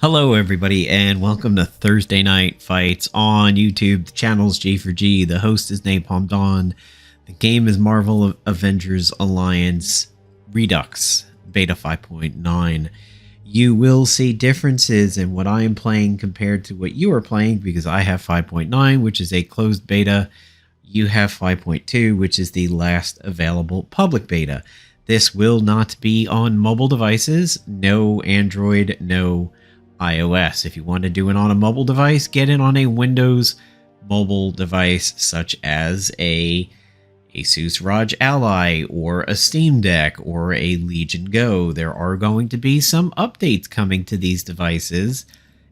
Hello everybody and welcome to Thursday Night Fights on YouTube. The channel's G4G. The host is Napalm Dawn. The game is Marvel Avengers Alliance Redux Beta 5.9. You will see differences in what I am playing compared to what you are playing because I have 5.9, which is a closed beta. You have 5.2, which is the last available public beta. This will not be on mobile devices. No Android, no iOS. If you want to do it on a mobile device, get it on a Windows mobile device such as a Asus ROG Ally or a Steam Deck or a Legion Go. There are going to be some updates coming to these devices,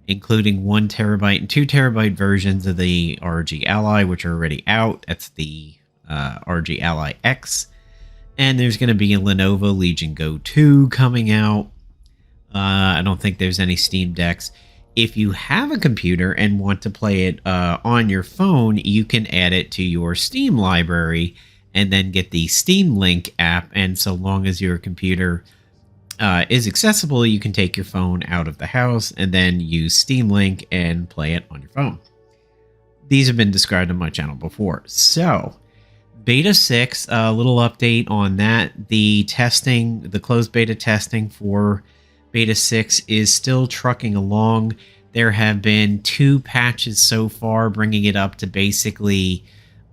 including 1 terabyte and 2 terabyte versions of the ROG Ally, which are already out. That's the ROG Ally X. And there's going to be a Lenovo Legion Go 2 coming out. I don't think there's any Steam Decks. If you have a computer and want to play it on your phone, you can add it to your Steam library and then get the Steam Link app. And so long as your computer is accessible, you can take your phone out of the house and then use Steam Link and play it on your phone. These have been described on my channel before. So, Beta 6, a little update on that. The testing, the closed beta testing for Beta 6 is still trucking along. There have been 2 patches so far, bringing it up to basically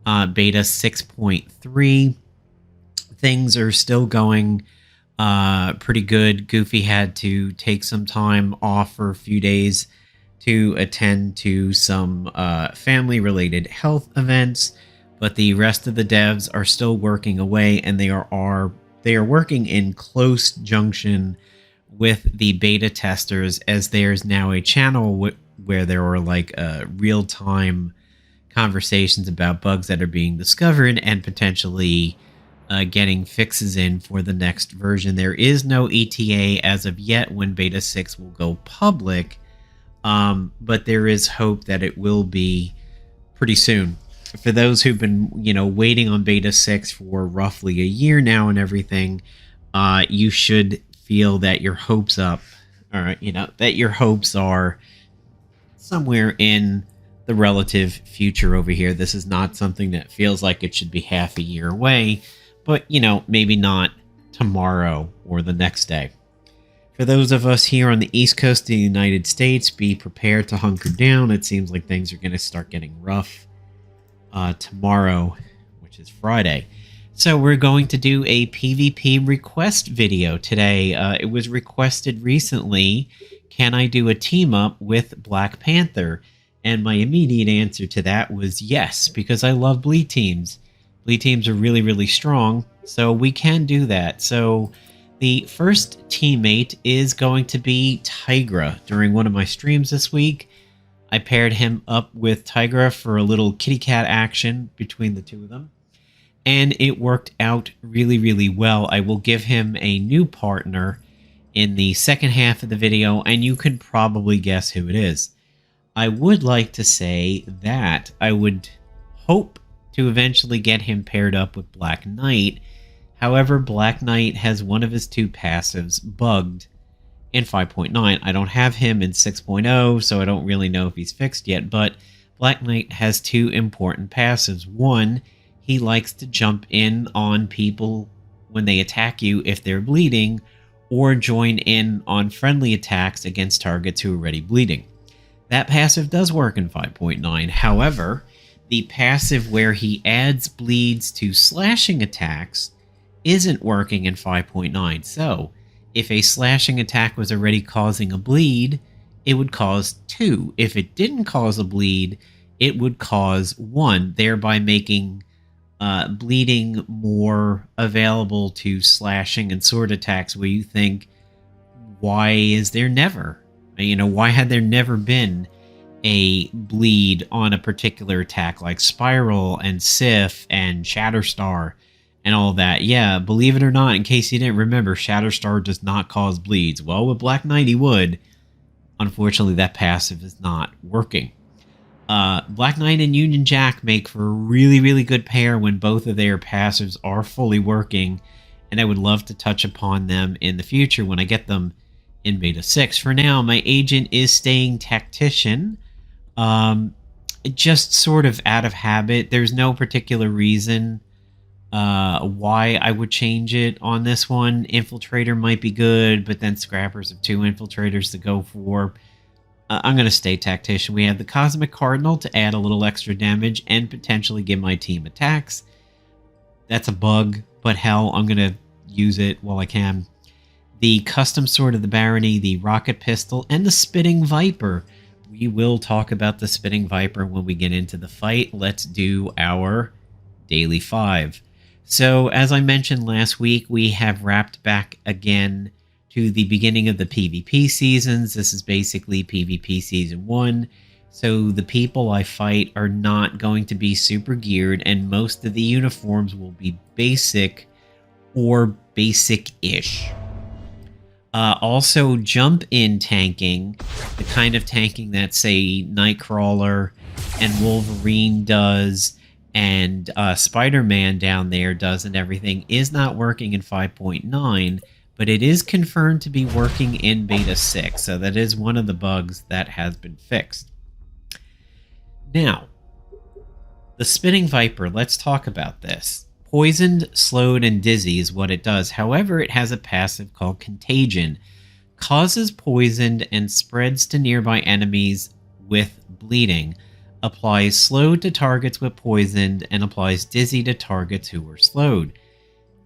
Beta 6.3. Things are still going pretty good. Goofy had to take some time off for a few days to attend to some family-related health events, but the rest of the devs are still working away, and they are working in close junction with the beta testers, as there's now a channel where there are like real-time conversations about bugs that are being discovered and potentially getting fixes in for the next version. There is no ETA as of yet when Beta 6 will go public, but there is hope that it will be pretty soon. For those who've been, waiting on Beta 6 for roughly a year now and everything, you should feel that your hopes up, or that your hopes are somewhere in the relative future over here. This is not something that feels like it should be half a year away, but maybe not tomorrow or the next day. For those of us here on the East Coast of the United States, be prepared to hunker down. It seems like things are going to start getting rough tomorrow, which is Friday. So we're going to do a PvP request video today. It was requested recently, can I do a team up with Black Panther? And my immediate answer to that was yes, because I love bleed teams. Bleed teams are really, really strong, so we can do that. So the first teammate is going to be Tigra. During one of my streams this week, I paired him up with Tigra for a little kitty cat action between the two of them, and it worked out really, really well. I will give him a new partner in the second half of the video, and you can probably guess who it is. I would like to say that I would hope to eventually get him paired up with Black Knight. However, Black Knight has one of his 2 passives bugged in 5.9. I don't have him in 6.0, so I don't really know if he's fixed yet, but Black Knight has 2 important passives. One, he likes to jump in on people when they attack you if they're bleeding, or join in on friendly attacks against targets who are already bleeding. That passive does work in 5.9. However, the passive where he adds bleeds to slashing attacks isn't working in 5.9. So, if a slashing attack was already causing a bleed, it would cause 2. If it didn't cause a bleed, it would cause 1, thereby making bleeding more available to slashing and sword attacks, where you think, why is there never? Why had there never been a bleed on a particular attack like Spiral and Sif and Shatterstar and all that? Yeah, believe it or not, in case you didn't remember, Shatterstar does not cause bleeds. Well, with Black Knight he would. Unfortunately, that passive is not working. Black Knight and Union Jack make for a really, really good pair when both of their passives are fully working, and I would love to touch upon them in the future when I get them in Beta 6. For now, my agent is staying Tactician, just sort of out of habit. There's no particular reason why I would change it on this one. Infiltrator might be good, but then Scrappers have 2 Infiltrators to go for. I'm going to stay Tactician. We have the Cosmic Cardinal to add a little extra damage and potentially give my team attacks. That's a bug, but hell, I'm going to use it while I can. The Custom Sword of the Barony, the Rocket Pistol, and the Spitting Viper. We will talk about the Spitting Viper when we get into the fight. Let's do our Daily 5. So, as I mentioned last week, we have wrapped back again to the beginning of the PvP seasons. This is basically PvP Season 1. So the people I fight are not going to be super geared, and most of the uniforms will be basic or basic-ish. Also, jump-in tanking, the kind of tanking that, say, Nightcrawler and Wolverine does, and Spider-Man down there does and everything, is not working in 5.9, but it is confirmed to be working in Beta 6, so that is one of the bugs that has been fixed. Now, the Spitting Viper, let's talk about this. Poisoned, slowed, and dizzy is what it does. However, it has a passive called Contagion. Causes poisoned and spreads to nearby enemies with bleeding. Applies slowed to targets with poisoned and applies dizzy to targets who are slowed.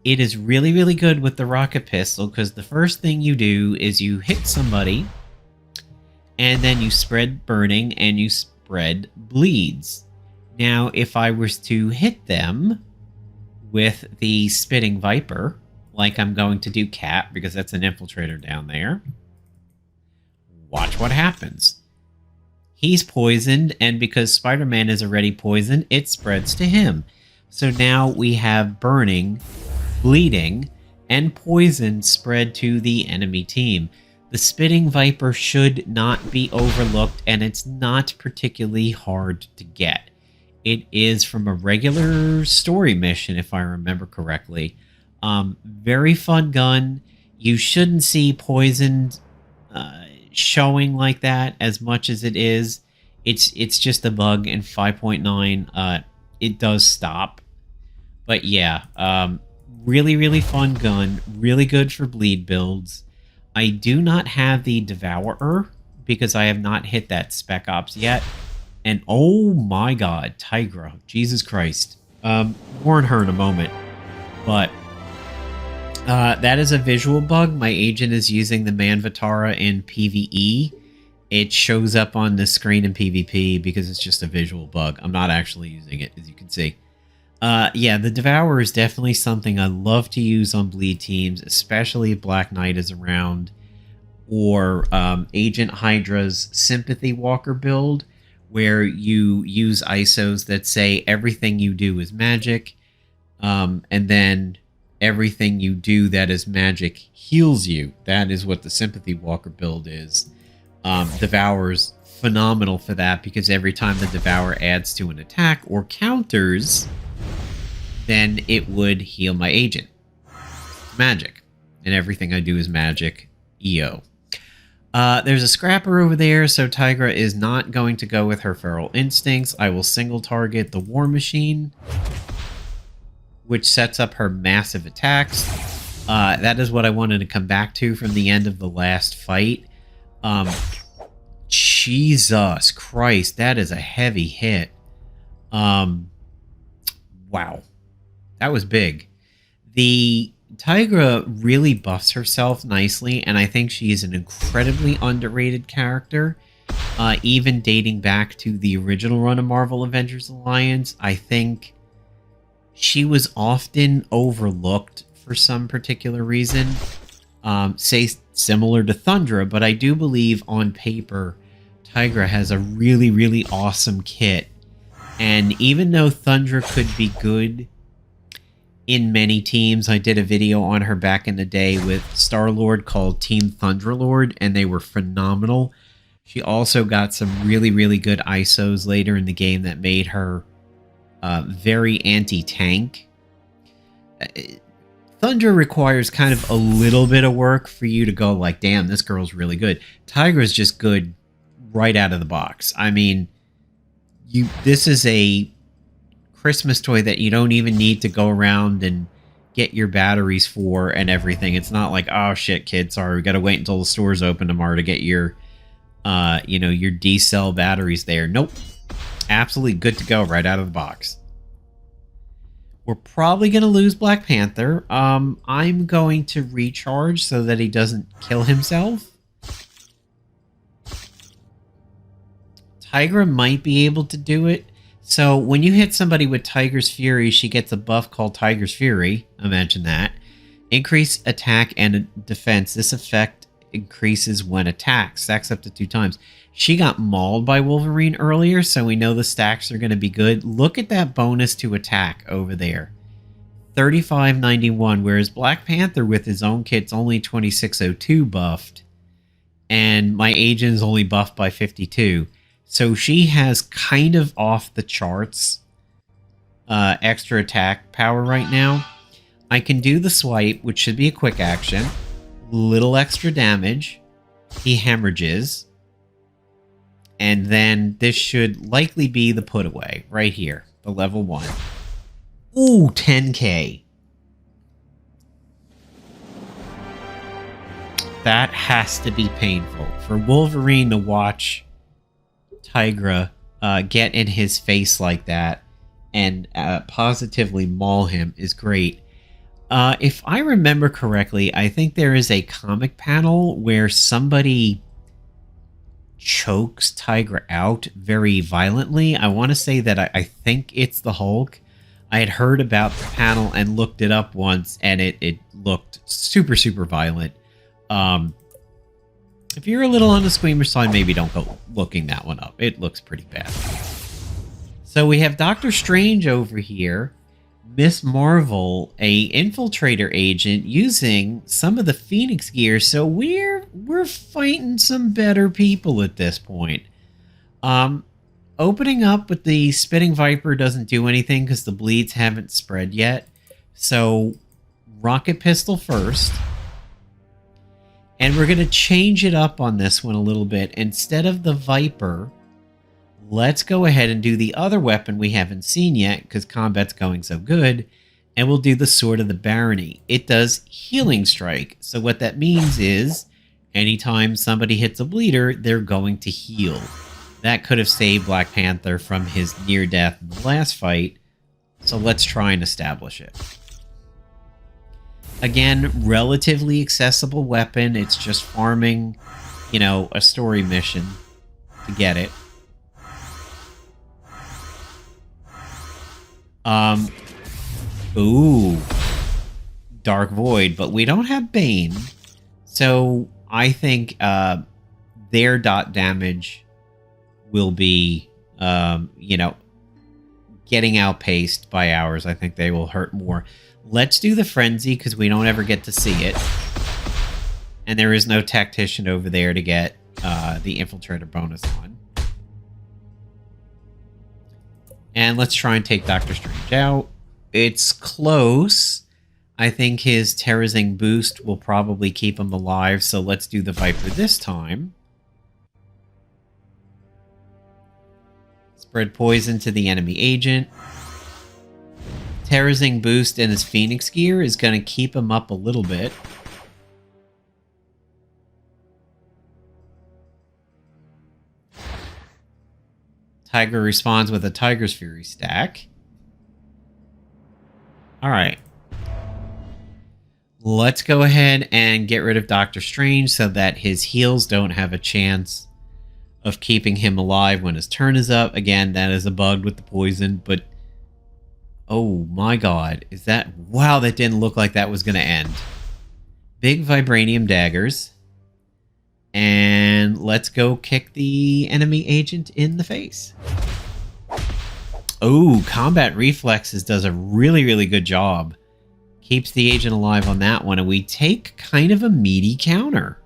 It is really, really good with the rocket pistol because the first thing you do is you hit somebody and then you spread burning and you spread bleeds. Now, if I was to hit them with the Spitting Viper, like I'm going to do Cat because that's an infiltrator down there, watch what happens. He's poisoned, and because Spider-Man is already poisoned, it spreads to him. So now we have burning, bleeding, and poison spread to the enemy team. The Spitting Viper should not be overlooked, and it's not particularly hard to get. It is from a regular story mission, if I remember correctly. Very fun gun. You shouldn't see poisoned showing like that as much as it is. It's just a bug in 5.9. It does stop. But yeah, really, really fun gun. Really good for bleed builds. I do not have the Devourer because I have not hit that Spec Ops yet. And oh my god, Tigra. Jesus Christ. More on her in a moment. But that is a visual bug. My agent is using the Manvatara in PvE. It shows up on the screen in PvP because it's just a visual bug. I'm not actually using it, as you can see. Yeah, the Devourer is definitely something I love to use on bleed teams, especially if Black Knight is around, or Agent Hydra's Sympathy Walker build, where you use ISOs that say everything you do is magic, and then everything you do that is magic heals you. That is what the Sympathy Walker build is. Devour's phenomenal for that because every time the Devourer adds to an attack or counters, then it would heal my agent. Magic. And everything I do is magic. EO. There's a Scrapper over there, so Tigra is not going to go with her Feral Instincts. I will single target the War Machine, which sets up her massive attacks. That is what I wanted to come back to from the end of the last fight. Jesus Christ, that is a heavy hit. Wow. That was big. The Tigra really buffs herself nicely, and I think she is an incredibly underrated character. Even dating back to the original run of Marvel Avengers Alliance, I think she was often overlooked for some particular reason. Say similar to Thundra, but I do believe on paper Tigra has a really, really awesome kit. And even though Thundra could be good in many teams, I did a video on her back in the day with Star-Lord called Team Thunderlord, and they were phenomenal. She also got some really, really good ISOs later in the game that made her very anti-tank. Thunder requires kind of a little bit of work for you to go like, damn, this girl's really good. Tigra's just good right out of the box. I mean, this is a Christmas toy that you don't even need to go around and get your batteries for and everything. It's not like, oh shit, kid, sorry, we got to wait until the store's open tomorrow to get your, your D-cell batteries there. Nope. Absolutely good to go right out of the box. We're probably going to lose Black Panther. I'm going to recharge so that he doesn't kill himself. Tigra might be able to do it. So when you hit somebody with Tiger's Fury, she gets a buff called Tiger's Fury. I mentioned that. Increase attack and defense. This effect increases when attacked. Stacks up to 2 times. She got mauled by Wolverine earlier, so we know the stacks are going to be good. Look at that bonus to attack over there. 3591, whereas Black Panther with his own kit's only 2602 buffed. And my agent is only buffed by 52. So she has kind of off the charts extra attack power right now. I can do the swipe, which should be a quick action. Little extra damage. He hemorrhages. And then this should likely be the put away right here, the level 1. Ooh, 10k. That has to be painful. For Wolverine to watch Tigra get in his face like that and positively maul him is great. If I remember correctly, I think there is a comic panel where somebody chokes Tigra out very violently. I want to say that I think it's the Hulk. I had heard about the panel and looked it up once, and it looked super, super violent. If you're a little on the squeamish side, maybe don't go looking that one up. It looks pretty bad. So we have Doctor Strange over here. Miss Marvel, a infiltrator agent, using some of the Phoenix gear. So we're fighting some better people at this point. Opening up with the Spitting Viper doesn't do anything because the bleeds haven't spread yet. So Rocket Pistol first. And we're going to change it up on this one a little bit. Instead of the Viper, let's go ahead and do the other weapon we haven't seen yet because combat's going so good. And we'll do the Sword of the Barony. It does Healing Strike. So what that means is anytime somebody hits a bleeder, they're going to heal. That could have saved Black Panther from his near death in the last fight. So let's try and establish it. Again, relatively accessible weapon. It's just farming, a story mission to get it. Ooh. Dark Void, but we don't have Bane. So I think their dot damage will be, getting outpaced by ours. I think they will hurt more. Let's do the Frenzy, because we don't ever get to see it. And there is no Tactician over there to get the Infiltrator bonus on. And let's try and take Doctor Strange out. It's close. I think his Terrazing boost will probably keep him alive, so let's do the Viper this time. Spread poison to the enemy agent. Terrazing boost in his Phoenix gear is going to keep him up a little bit. Tiger responds with a Tiger's Fury stack. Alright. Let's go ahead and get rid of Doctor Strange so that his heals don't have a chance of keeping him alive when his turn is up. Again, that is a bug with the poison, but oh my god, is that... Wow, that didn't look like that was going to end. Big Vibranium daggers. And let's go kick the enemy agent in the face. Oh, Combat Reflexes does a really, really good job. Keeps the agent alive on that one, and we take kind of a meaty counter.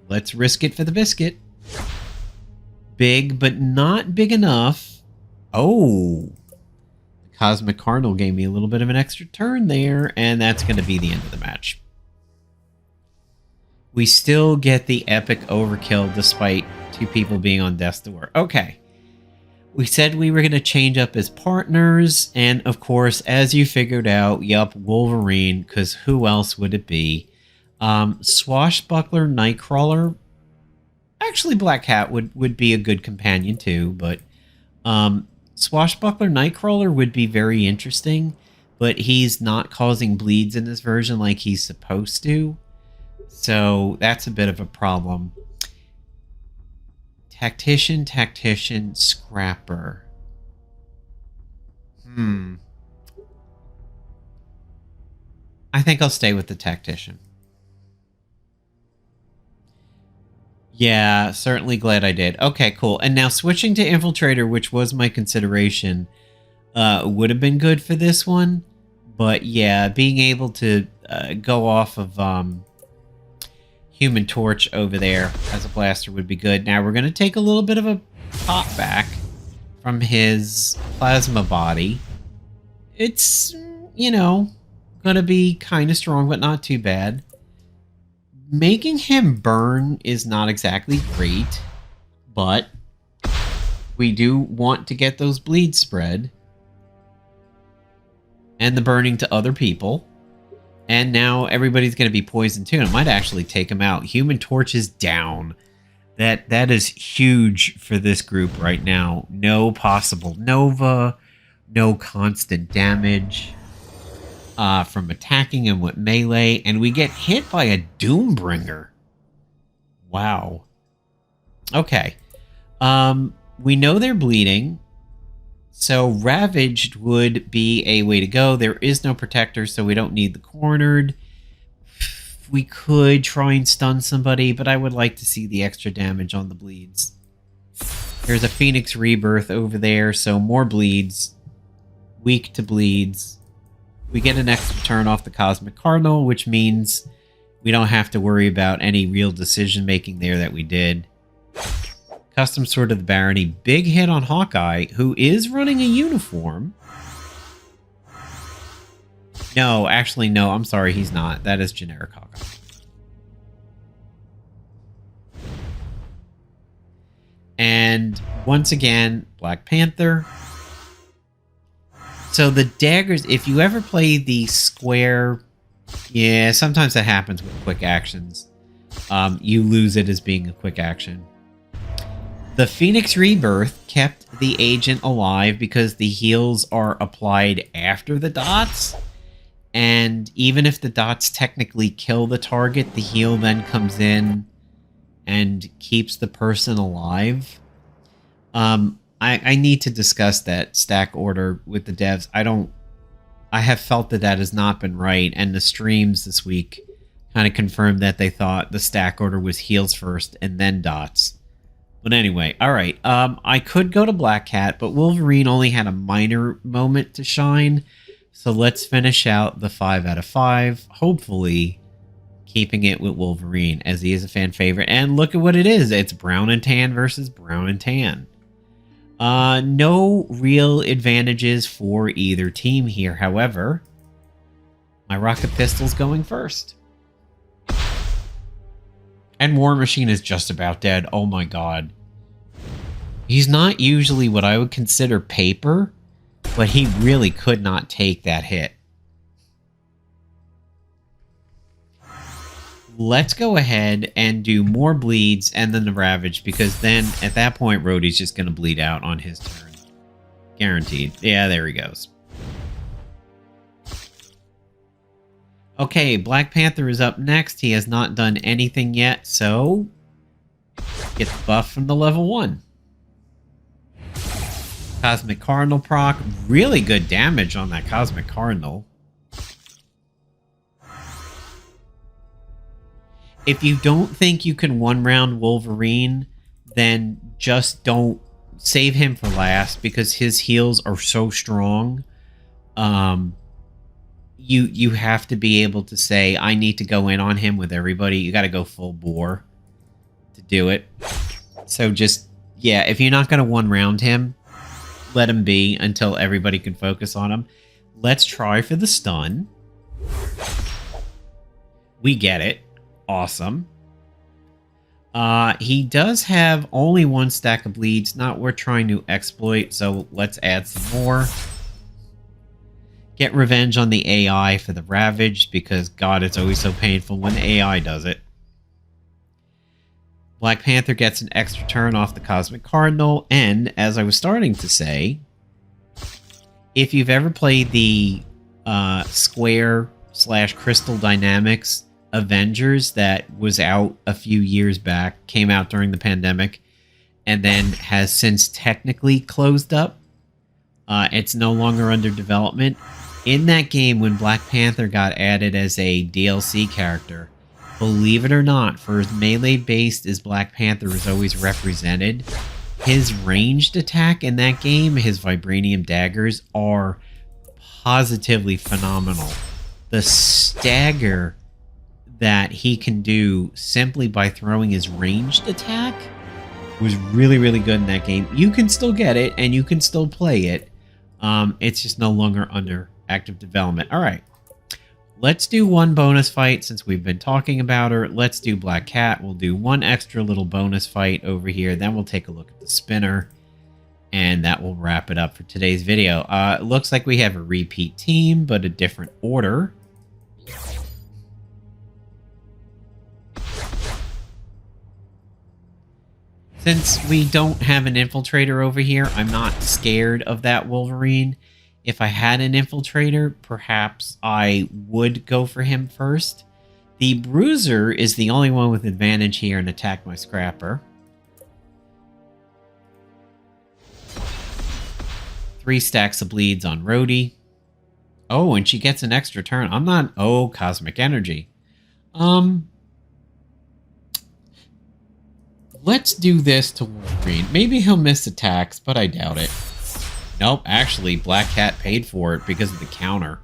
Let's risk it for the biscuit. big, but not big enough. Oh, the Cosmic Cardinal gave me a little bit of an extra turn there, and that's going to be the end of the match. We still get the epic overkill despite two people being on death's door. Okay. We said we were going to change up as partners, and of course, as you figured out, yup, Wolverine, because who else would it be? Swashbuckler, Nightcrawler. Actually, Black Cat would be a good companion too, but Swashbuckler, Nightcrawler would be very interesting, but he's not causing bleeds in this version like he's supposed to, so that's a bit of a problem. Tactician, Scrapper. I think I'll stay with the Tactician. Yeah, certainly glad I did. Okay, cool. And now switching to Infiltrator, which was my consideration, would have been good for this one. But yeah, being able to go off of Human Torch over there as a blaster would be good. Now we're going to take a little bit of a pop back from his plasma body. It's, you know, going to be kind of strong, but not too bad. Making him burn is not exactly great, but we do want to get those bleeds spread and the burning to other people. And now everybody's going to be poisoned too. And it might actually take him out. Human Torch is down. That is huge for this group right now. No possible Nova. No constant damage from attacking him with melee. And we get hit by a Doombringer. Wow. Okay. We know they're bleeding. So Ravaged would be a way to go. There is no Protector, so we don't need the Cornered. We could try and stun somebody, but I would like to see the extra damage on the bleeds. There's a Phoenix Rebirth over there, so more bleeds. Weak to bleeds. We get an extra turn off the Cosmic Cardinal, which means we don't have to worry about any real decision-making there that we did. Custom Sword of the Barony. Big hit on Hawkeye, who is running a uniform. No, actually, no. I'm sorry, he's not. That is generic Hawkeye. And once again, Black Panther. So the daggers, if you ever play the square... Yeah, sometimes that happens with quick actions. You lose it as being a quick action. The Phoenix Rebirth kept the agent alive because the heals are applied after the dots. And even if the dots technically kill the target, the heal then comes in and keeps the person alive. I need to discuss that stack order with the devs. I have felt that has not been right. And the streams this week kind of confirmed that they thought the stack order was heals first and then dots. But anyway, all right. I could go to Black Cat, but Wolverine only had a minor moment to shine. So let's finish out the 5 out of 5. Hopefully, keeping it with Wolverine, as he is a fan favorite. And look at what it is. It's brown and tan versus brown and tan. No real advantages for either team here. However, my rocket pistol's going first. And War Machine is just about dead. Oh my god. He's not usually what I would consider paper, but he really could not take that hit. Let's go ahead and do more bleeds and then the Ravage, because then at that point Rhodey's just going to bleed out on his turn. Guaranteed. Yeah, there he goes. Okay, Black Panther is up next. He has not done anything yet, so get the buff from the level 1. Cosmic Cardinal proc. Really good damage on that Cosmic Cardinal. If you don't think you can one-round Wolverine, then just don't save him for last, because his heals are so strong. You have to be able to say, I need to go in on him with everybody. You got to go full bore to do it. So just Yeah, if you're not going to one round him, let him be until everybody can focus on him. Let's try for the stun. We get it. Awesome. He does have only one stack of bleeds, not worth trying to exploit, so let's add some more. Get revenge on the AI for the Ravaged, because God, it's always so painful when the AI does it. Black Panther gets an extra turn off the Cosmic Cardinal, and, as I was starting to say, if you've ever played the Square/Crystal Dynamics Avengers that was out a few years back, came out during the pandemic, and then has since technically closed up, it's no longer under development. In that game, when Black Panther got added as a DLC character, believe it or not, for as melee-based as Black Panther is always represented, his ranged attack in that game, his vibranium daggers, are positively phenomenal. The stagger that he can do simply by throwing his ranged attack was really, really good in that game. You can still get it, and you can still play it. It's just no longer under active development. All right. Let's do one bonus fight since we've been talking about her. Let's do Black Cat. We'll do one extra little bonus fight over here. Then we'll take a look at the spinner. And that will wrap it up for today's video. It looks like we have a repeat team, but a different order. Since we don't have an infiltrator over here, I'm not scared of that Wolverine. If I had an infiltrator, perhaps I would go for him first. The bruiser is the only one with advantage here and attack my scrapper. 3 stacks of bleeds on Rhodey. Oh, and she gets an extra turn. I'm not... Oh, Cosmic Energy. Let's do this to Wolverine. Maybe he'll miss attacks, but I doubt it. Nope, actually, Black Cat paid for it because of the counter.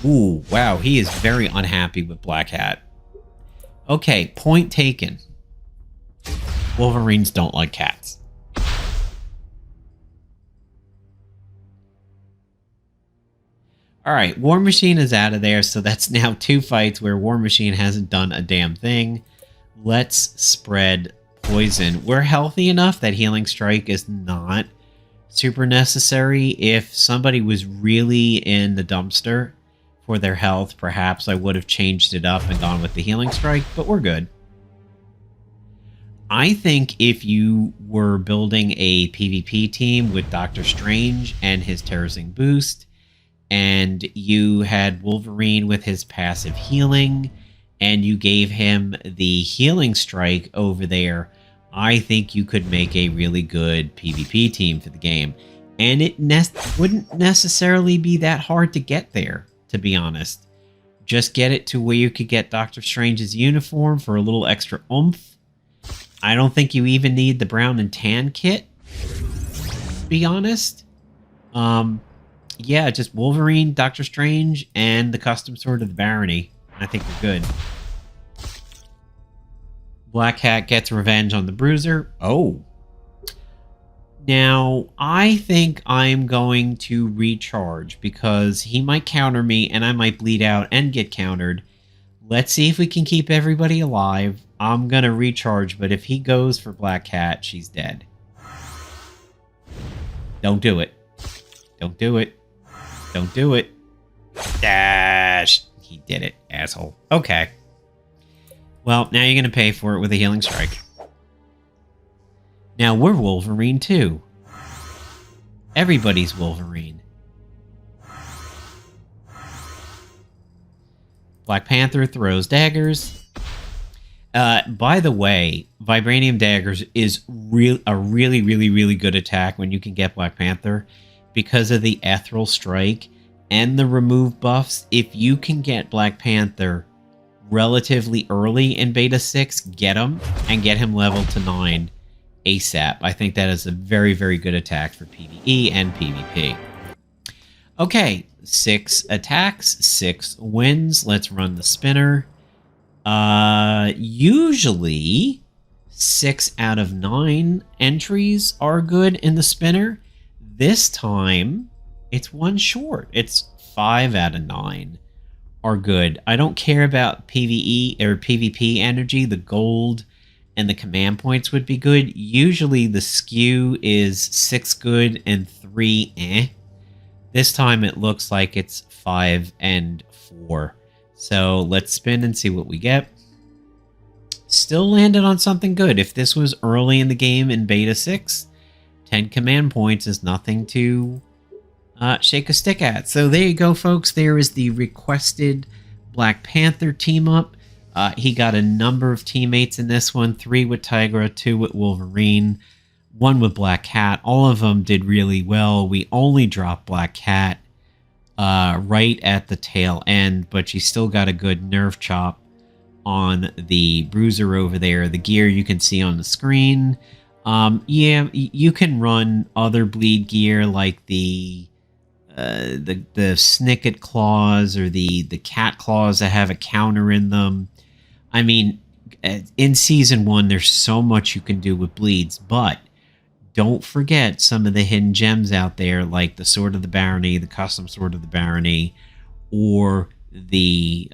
Ooh, wow, he is very unhappy with Black Cat. Okay, point taken. Wolverines don't like cats. Alright, War Machine is out of there, so that's now 2 fights where War Machine hasn't done a damn thing. Let's spread poison. We're healthy enough that Healing Strike is not super necessary. If somebody was really in the dumpster for their health, perhaps I would have changed it up and gone with the Healing Strike, but we're good. I think if you were building a PvP team with Doctor Strange and his Terrorizing Boost, and you had Wolverine with his passive healing, and you gave him the Healing Strike over there, I think you could make a really good PvP team for the game. And it wouldn't necessarily be that hard to get there, to be honest. Just get it to where you could get Doctor Strange's uniform for a little extra oomph. I don't think you even need the brown and tan kit, to be honest. Yeah, just Wolverine, Doctor Strange, and the custom sword of the Barony. I think you're good. Black Cat gets revenge on the bruiser. Oh. Now, I think I'm going to recharge because he might counter me and I might bleed out and get countered. Let's see if we can keep everybody alive. I'm going to recharge, but if he goes for Black Cat, she's dead. Don't do it. Don't do it. Don't do it. Dash. He did it, asshole. Okay. Well, now you're going to pay for it with a Healing Strike. Now we're Wolverine too. Everybody's Wolverine. Black Panther throws daggers. By the way, Vibranium Daggers is a really good attack when you can get Black Panther because of the Ethereal Strike and the remove buffs. If you can get Black Panther relatively early in Beta 6, get him and get him leveled to 9 ASAP. I think that is a very good attack for PvE and PvP. Okay, 6 attacks, 6 wins. Let's run the spinner. Usually 6 out of 9 entries are good in the spinner. This time, it's one short. It's 5 out of 9 are good. I don't care about PvE or PvP energy. The gold and the command points would be good. Usually the skew is 6 good and 3 eh. This time it looks like it's 5 and 4. So let's spin and see what we get. Still landed on something good. If this was early in the game in beta 6, 10 command points is nothing to shake a stick at. So there you go, folks. There is the requested Black Panther team up. He got a number of teammates in this one. 3 with Tigra, 2 with Wolverine, 1 with Black Cat. All of them did really well. We only dropped Black Cat right at the tail end, but she still got a good nerf chop on the bruiser over there. The gear you can see on the screen. Yeah, you can run other bleed gear like the snicket claws or the cat claws that have a counter in them. I mean, in season 1, there's so much you can do with bleeds, but don't forget some of the hidden gems out there, like the Sword of the Barony, the custom Sword of the Barony, or the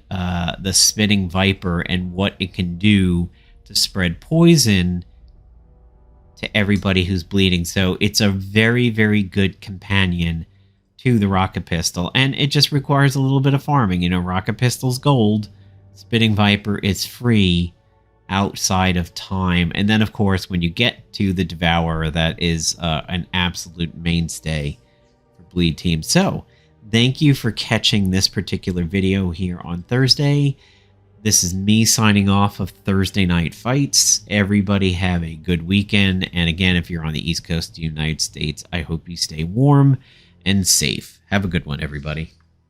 spitting viper and what it can do to spread poison to everybody who's bleeding. So it's a very, very good companion to the rocket pistol, and it just requires a little bit of farming. You know, rocket pistol's gold, spitting viper is free outside of time, and then of course when you get to the devourer, that is an absolute mainstay for bleed teams. So thank you for catching this particular video here on Thursday. This is me signing off of Thursday Night Fights. Everybody have a good weekend. And again, if you're on the East Coast of the United States, I hope you stay warm and safe. Have a good one, everybody.